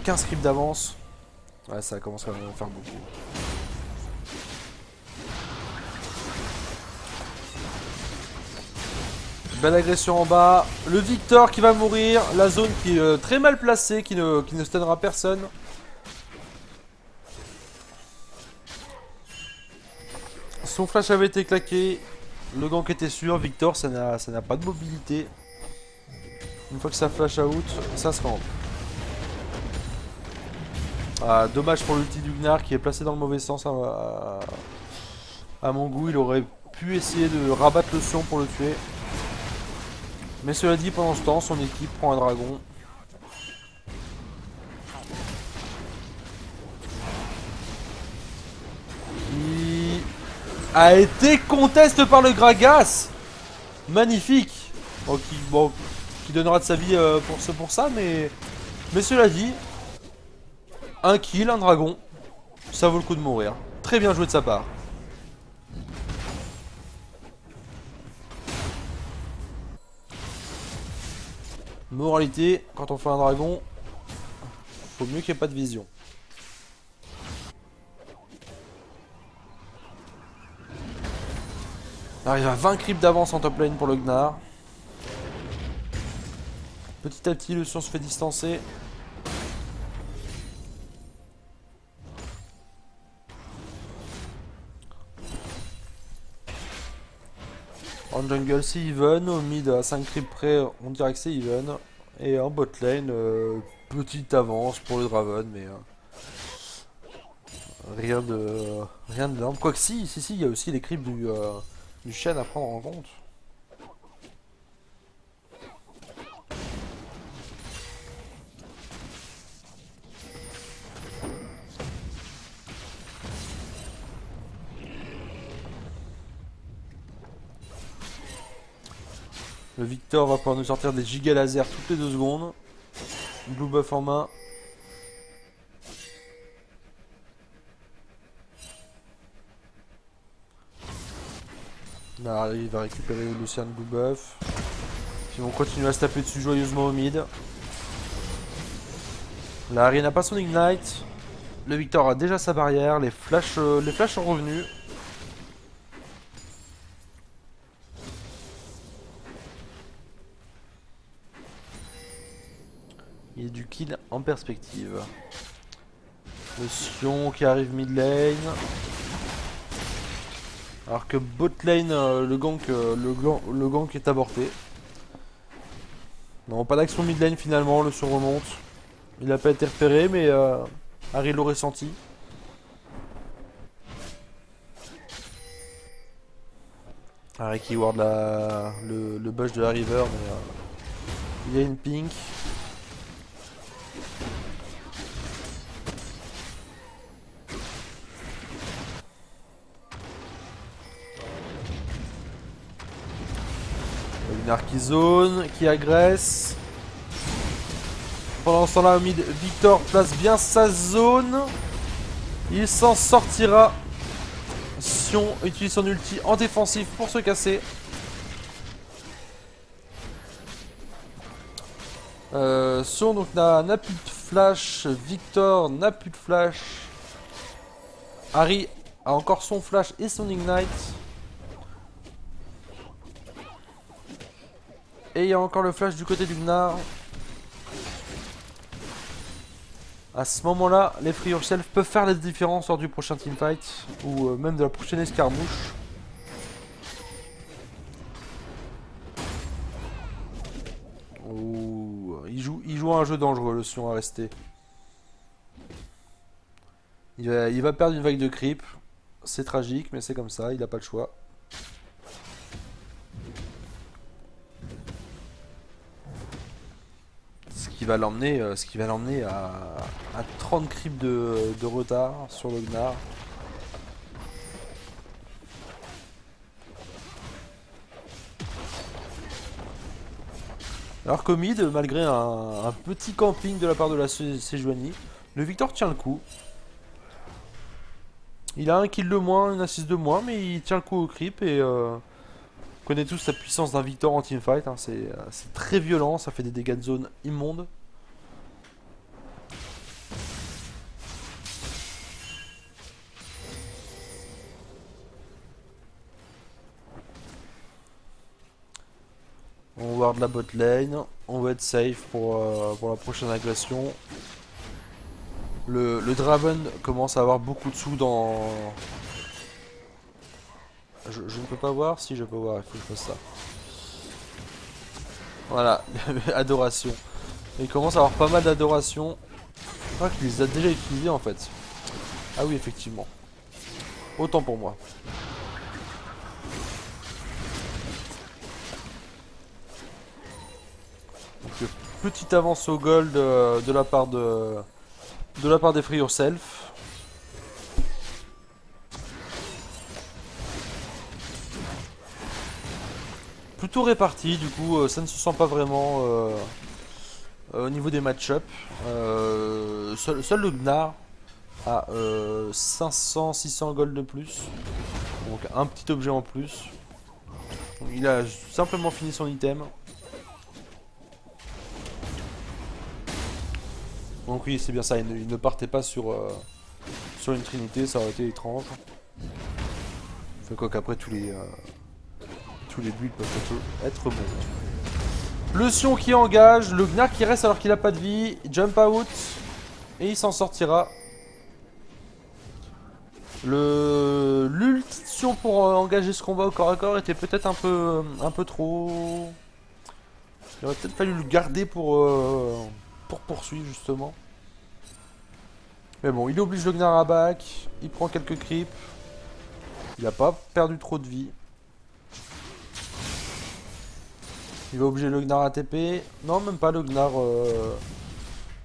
15 creeps d'avance. Ouais, ça commence quand même à faire beaucoup. Belle agression en bas. Le Victor qui va mourir. La zone qui est très mal placée, qui ne stunnera personne. Son flash avait été claqué. Le gank était sûr. Victor, ça n'a pas de mobilité. Une fois que ça flash out, ça se rend. Ah, dommage pour l'ulti du Gnar qui est placé dans le mauvais sens à mon goût. Il aurait pu essayer de rabattre le Sion pour le tuer. Mais cela dit, pendant ce temps, son équipe prend un dragon. Qui a été contesté par le Gragas. Magnifique. Bon, qui donnera de sa vie pour ça, mais cela dit, un kill, un dragon, ça vaut le coup de mourir. Très bien joué de sa part. Moralité, quand on fait un dragon, faut mieux qu'il n'y ait pas de vision. On arrive à 20 creeps d'avance en top lane pour le Gnar. Petit à petit, le Sion se fait distancer. En jungle, c'est even. Au mid, à 5 creeps près, on dirait que c'est even. Et en bot lane, petite avance pour le Draven, mais rien de énorme. Quoique si, il y a aussi les creeps du chêne à prendre en compte. Le Victor va pouvoir nous sortir des giga lasers toutes les 2 secondes. Blue buff en main. Là, il va récupérer Lucian blue buff. Puis on continue à se taper dessus joyeusement au mid. Là, Harry n'a pas son ignite. Le Victor a déjà sa barrière. Les flashs sont revenus. Il y a du kill en perspective. Le Sion qui arrive mid lane. Alors que bot lane, le gank est avorté. Non, pas d'action mid lane finalement, le Sion remonte. Il n'a pas été repéré, mais Harry l'aurait senti. Harry qui ward le bush de la river, mais il y a une pink. Une arc zone qui agresse. Pendant ce temps-là, mid, Victor place bien sa zone. Il s'en sortira. Sion utilise son ulti en défensif pour se casser. Sion donc n'a plus de flash. Victor n'a plus de flash. Harry a encore son flash et son ignite. Et il y a encore le flash du côté du Gnar. À ce moment-là, les Free Yourself peuvent faire la différence lors du prochain teamfight ou même de la prochaine escarmouche. Ouh, il joue un jeu dangereux, le Sion à rester. Il va perdre une vague de creep. C'est tragique, mais c'est comme ça, il n'a pas le choix. Ce qui va l'emmener à 30 creeps de retard sur le Gnar. Alors qu'au mid, malgré un petit camping de la part de la Sejuani, le Victor tient le coup. Il a un kill de moins, une assist de moins, mais il tient le coup au creep et on connaît tous la puissance d'un Victor en teamfight. Hein, c'est très violent, ça fait des dégâts de zone immondes. On va voir de la bot lane. On va être safe pour la prochaine agression. Le Draven commence à avoir beaucoup de sous dans... Je ne peux pas voir. Si, je peux voir, il faut que je fasse ça. Voilà, adoration. Il commence à avoir pas mal d'adoration. Je crois qu'il les a déjà utilisés en fait. Ah oui, effectivement. Autant pour moi. Donc, petite avance au gold de la part des Free Yourself. Plutôt réparti, du coup, ça ne se sent pas vraiment au niveau des match-up. Seul le Gnar a 500-600 gold de plus. Donc un petit objet en plus. Donc, il a simplement fini son item. Donc oui, c'est bien ça, il ne partait pas sur une trinité, ça aurait été étrange. Fait quoi qu'après tous les builds peuvent être bons. Le Sion qui engage, le Gnar qui reste alors qu'il a pas de vie, jump out, et il s'en sortira. L'ult Sion pour engager ce combat au corps à corps était peut-être un peu trop... Il aurait peut-être fallu le garder pour poursuivre justement. Mais bon, il oblige le Gnar à back, il prend quelques creeps. Il a pas perdu trop de vie. Il va obliger le Gnar à TP. Non, même pas le Gnar.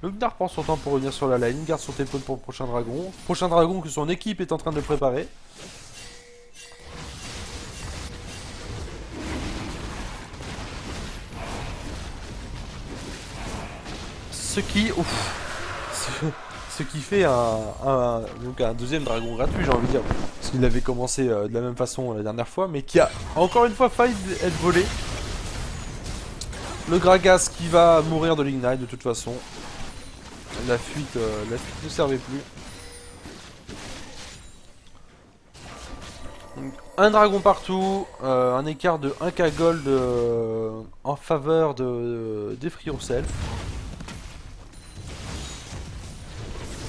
Le Gnar prend son temps pour revenir sur la lane. Garde son TP pour le prochain dragon. Prochain dragon que son équipe est en train de préparer. Ce qui... Ouf, ce qui fait donc un deuxième dragon gratuit, j'ai envie de dire. Parce qu'il avait commencé de la même façon la dernière fois. Mais qui a encore une fois failli être volé. Le Gragas qui va mourir de l'ignite de toute façon. La fuite ne servait plus. Donc, un dragon partout, un écart de 1k gold en faveur des Free Yourself.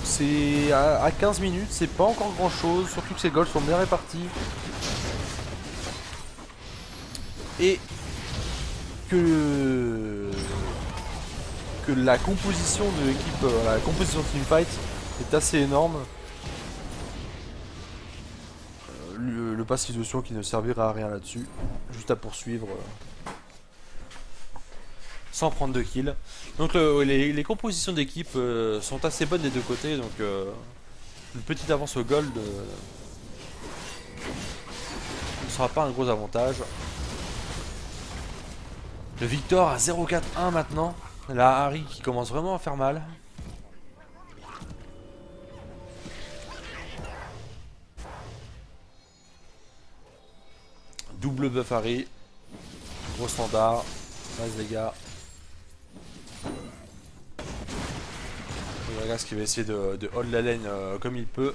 C'est à 15 minutes, c'est pas encore grand chose, surtout que ces golds sont bien répartis. Et que la composition de l'équipe, la composition de teamfight est assez énorme. Le passif de Sion qui ne servira à rien là-dessus, juste à poursuivre sans prendre de kills. Donc les compositions d'équipe sont assez bonnes des deux côtés, donc une petite avance au gold ne sera pas un gros avantage. Le Victor à 0-4-1 maintenant. La Harry qui commence vraiment à faire mal. Double buff Harry. Gros standard. Nice dégâts. Le Gragas qui va essayer de hold la lane comme il peut.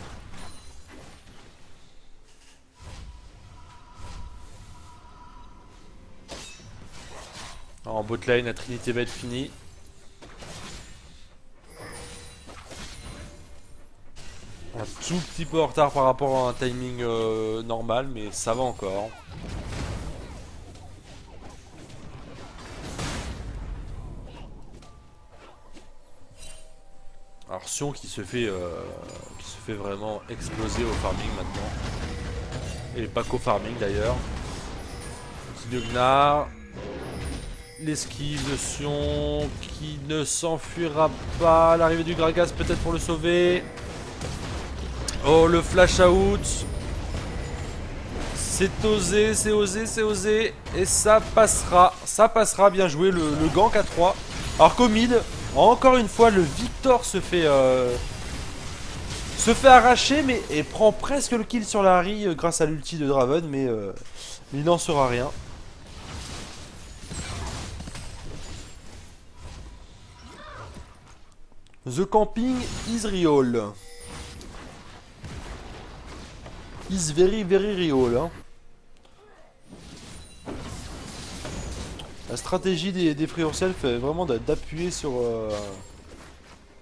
En bot lane, la Trinité va être finie. Un tout petit peu en retard par rapport à un timing normal, mais ça va encore. Alors Sion qui se fait vraiment exploser au farming maintenant. Et pas qu'au farming d'ailleurs. Petit de Gnar. L'esquive de Sion qui ne s'enfuira pas. L'arrivée du Gragas peut-être pour le sauver. Oh, le flash out. C'est osé, c'est osé, c'est osé. Et ça passera. Ça passera, bien joué. Le gank à 3. Alors qu'au mid, encore une fois, le Victor se fait arracher, mais et prend presque le kill sur la Harry grâce à l'ulti de Draven, mais il n'en sera rien. The camping is real. Is very very real. Hein. La stratégie des Free Yourself est vraiment d'appuyer sur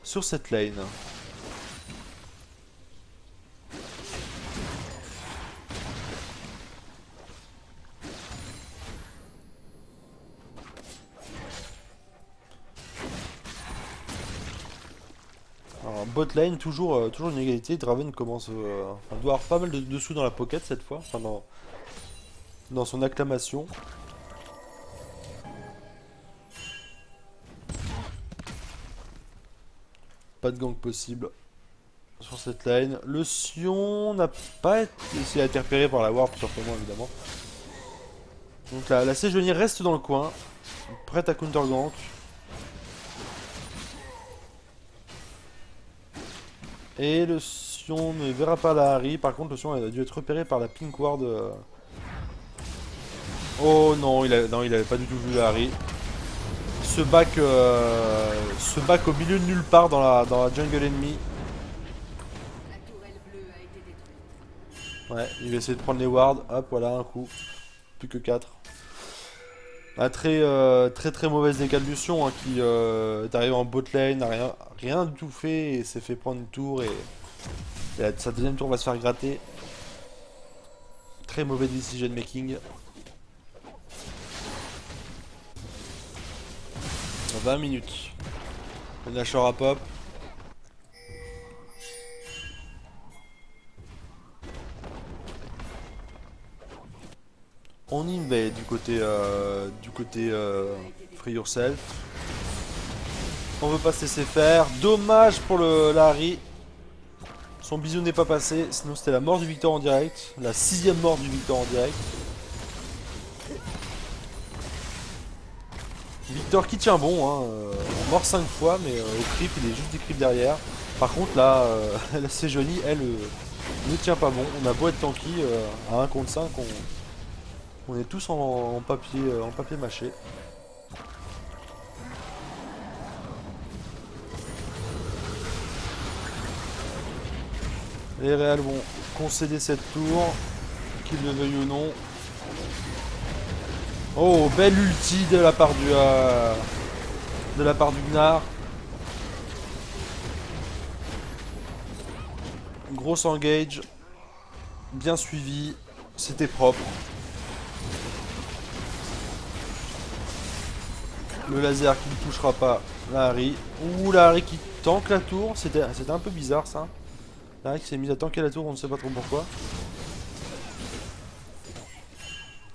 cette lane. Alors, bot lane, toujours une égalité. Draven commence, enfin, doit avoir pas mal de dessous dans la pocket cette fois, enfin dans son acclamation. Pas de gank possible sur cette lane. Le Sion n'a pas été repéré par la ward, tout simplement, évidemment. Donc la Séjournier reste dans le coin, prête à counter gank. Et le Sion ne verra pas la Harry. Par contre, le Sion a dû être repéré par la Pink Ward. Oh non, il avait pas du tout vu la Harry. Se back au milieu de nulle part dans la jungle ennemie. Ouais, il va essayer de prendre les wards. Hop, voilà, un coup. Plus que 4. Un très mauvaise décalbution hein, qui est arrivé en bot lane, n'a rien du tout fait et s'est fait prendre une tour et sa deuxième tour va se faire gratter. Très mauvais decision making. 20 minutes. Le Nashor à pop. On invade du côté Free Yourself. On veut pas se laisser faire. Dommage pour la Harry. Son bisou n'est pas passé. Sinon c'était la mort du Victor en direct. La 6ème mort du Victor en direct. Victor qui tient bon. Hein. On mort 5 fois. Mais au creep il est juste des creeps derrière. Par contre là, la Séjournie elle ne tient pas bon. On a beau être tanky à 1 contre 5. On est tous en papier mâché. Les Real vont concéder cette tour, qu'ils le veuillent ou non. Oh, belle ulti de la part du Gnar. Grosse engage, bien suivi, c'était propre. Le laser qui ne touchera pas la Harry. Ouh, la Harry qui tank la tour, c'était un peu bizarre ça. La Harry qui s'est mise à tanker la tour, on ne sait pas trop pourquoi.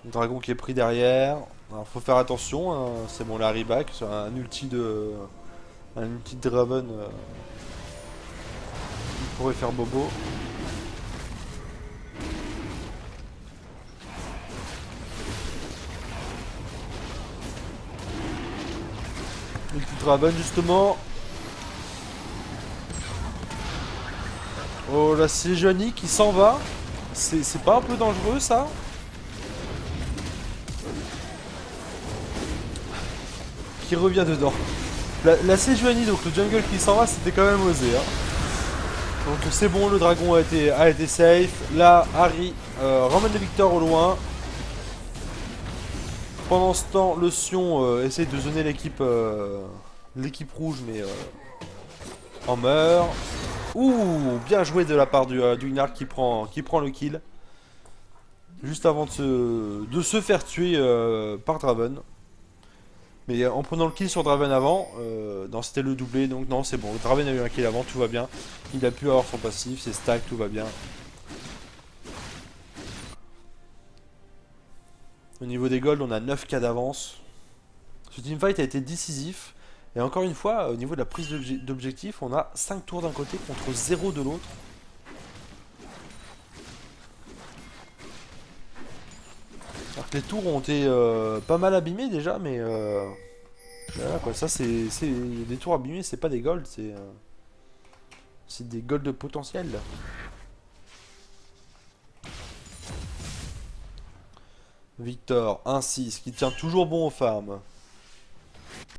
Le dragon qui est pris derrière. Alors faut faire attention, hein. C'est bon, la Harry back sur un ulti de Draven. Il pourrait faire bobo. Ulti Draven justement. Oh là c'est Johnny qui s'en va. C'est pas un peu dangereux ça? Qui revient dedans. La Sejuani, donc le jungle qui s'en va, c'était quand même osé. Hein. Donc c'est bon, le dragon a été safe. Là, Harry ramène le Victor au loin. Pendant ce temps, le Sion essaye de zoner l'équipe rouge, mais en meurt. Ouh, bien joué de la part du Gnar qui prend le kill. Juste avant de se faire tuer par Draven. Mais en prenant le kill sur Draven avant, non c'était le doublé, donc non c'est bon, Draven a eu un kill avant, tout va bien. Il a pu avoir son passif, ses stacks, tout va bien. Au niveau des golds, on a 9k d'avance. Ce teamfight a été décisif. Et encore une fois, au niveau de la prise d'objectif, on a 5 tours d'un côté contre 0 de l'autre. Alors que les tours ont été pas mal abîmés déjà, mais voilà quoi, ça c'est des tours abîmés, c'est pas des golds, c'est des golds de potentiel. Victor, 1-6, qui tient toujours bon aux farms.